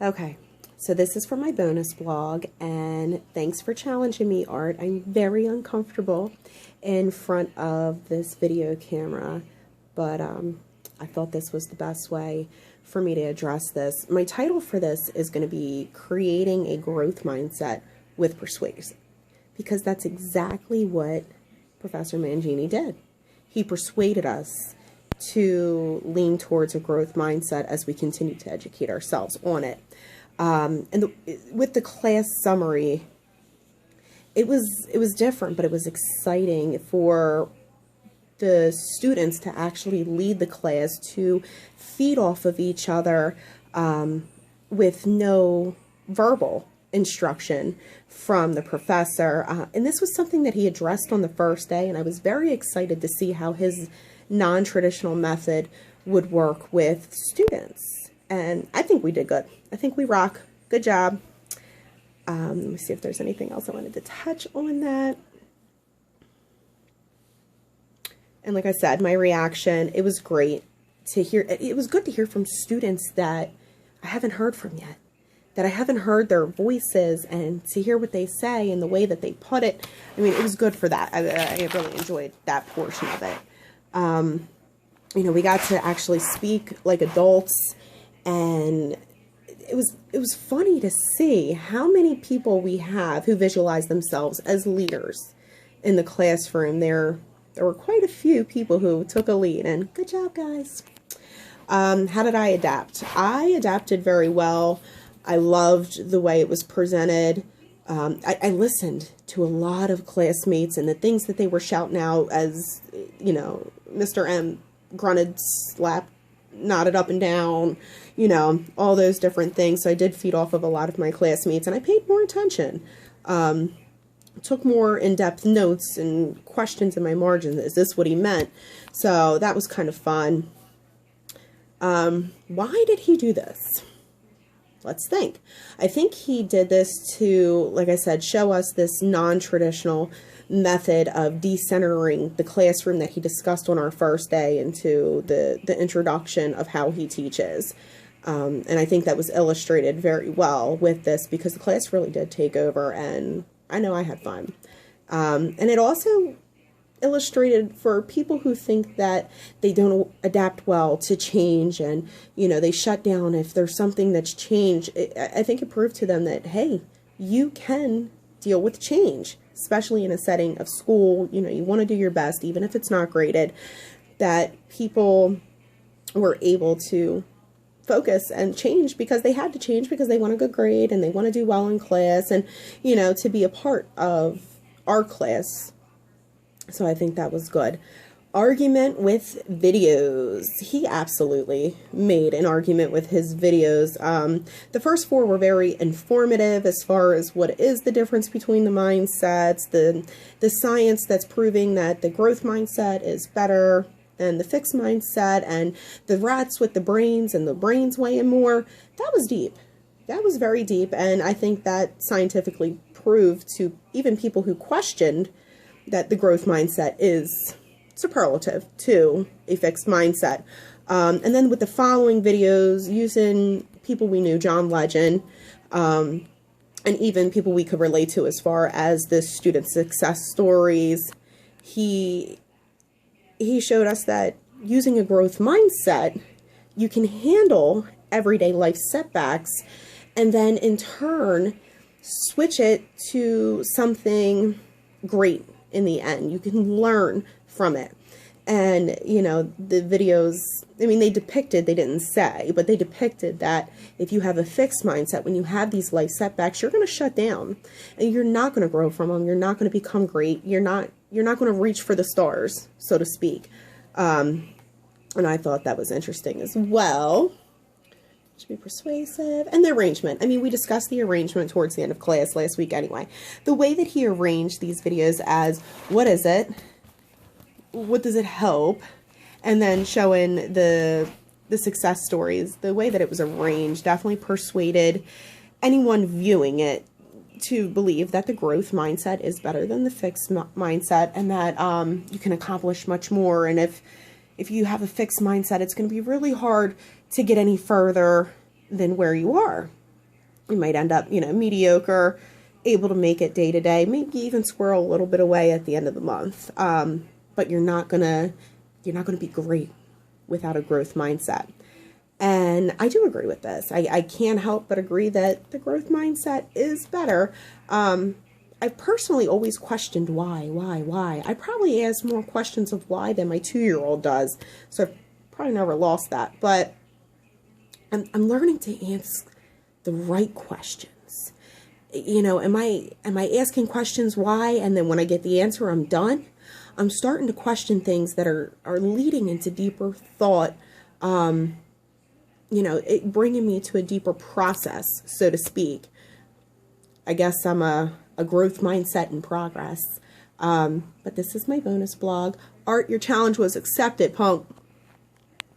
Okay, so this is for my bonus blog, and thanks for challenging me, Art. I'm very uncomfortable in front of this video camera, but I thought this was the best way for me to address this. My title for this is going to be Creating a Growth Mindset with Persuasion, because that's exactly what Professor Mangini did. He persuaded us to lean towards a growth mindset as we continue to educate ourselves on it. With the class summary, it was different, but it was exciting for the students to actually lead the class, to feed off of each other with no verbal instruction from the professor. And this was something that he addressed on the first day, and I was very excited to see how his non-traditional method would work with students. And I think we did good. I think we rock. Good job. Let me see if there's anything else I wanted to touch on that. And like I said, my reaction, it was great to hear. It was good to hear from students that I haven't heard from yet, that I haven't heard their voices, and to hear what they say and the way that they put it. I mean, it was good for that. I really enjoyed that portion of it. You know, we got to actually speak like adults, and it was funny to see how many people we have who visualize themselves as leaders in the classroom. There were quite a few people who took a lead, and good job, guys. How did I adapt? I adapted very well. I loved the way it was presented. I listened to a lot of classmates and the things that they were shouting out as, you know, Mr. M grunted, slapped, nodded up and down, you know, all those different things. So I did feed off of a lot of my classmates, and I paid more attention. Took more in-depth notes and questions in my margins. Is this what he meant? So that was kind of fun. Why did he do this? Let's think. I think he did this to, like I said, show us this non-traditional method of decentering the classroom that he discussed on our first day into the introduction of how he teaches. And I think that was illustrated very well with this, because the class really did take over, and I know I had fun. And it also illustrated for people who think that they don't adapt well to change, and, you know, they shut down if there's something that's changed. I think it proved to them that, hey, you can deal with change, especially in a setting of school. You know, you want to do your best, even if it's not graded. That people were able to focus and change because they had to change, because they want a good grade and they want to do well in class, and, you know, to be a part of our class. So I think that was good. Argument with videos. He absolutely made an argument with his videos. The first four were very informative as far as what is the difference between the mindsets, the science that's proving that the growth mindset is better than the fixed mindset, and the rats with the brains and the brains weighing more. That was deep. That was very deep, and I think that scientifically proved to even people who questioned that the growth mindset is superlative to a fixed mindset. And then with the following videos, using people we knew, John Legend, and even people we could relate to as far as the student success stories, he showed us that using a growth mindset, you can handle everyday life setbacks, and then in turn switch it to something great in the end. You can learn from it. And, you know, the videos, I mean, they didn't say, but they depicted that if you have a fixed mindset, when you have these life setbacks, you're going to shut down, and you're not going to grow from them. You're not going to become great. You're not going to reach for the stars, so to speak. And I thought that was interesting as well. Should be persuasive. And the arrangement. I mean, we discussed the arrangement towards the end of class last week anyway. The way that he arranged these videos as, what is it? What does it help? And then showing the success stories, the way that it was arranged definitely persuaded anyone viewing it to believe that the growth mindset is better than the fixed mindset, and that you can accomplish much more. And if you have a fixed mindset, it's going to be really hard to get any further than where you are. You might end up, mediocre, able to make it day to day, maybe even squirrel a little bit away at the end of the month. But you're not gonna be great without a growth mindset. And I do agree with this. I can't help but agree that the growth mindset is better. I've personally always questioned why. I probably ask more questions of why than my 2-year-old does. So I've probably never lost that. But I'm learning to ask the right questions. Am I asking questions why, and then when I get the answer, I'm done? I'm starting to question things that are leading into deeper thought, bringing me to a deeper process, so to speak. I guess I'm a growth mindset in progress. But this is my bonus blog. Art, your challenge was accepted, punk.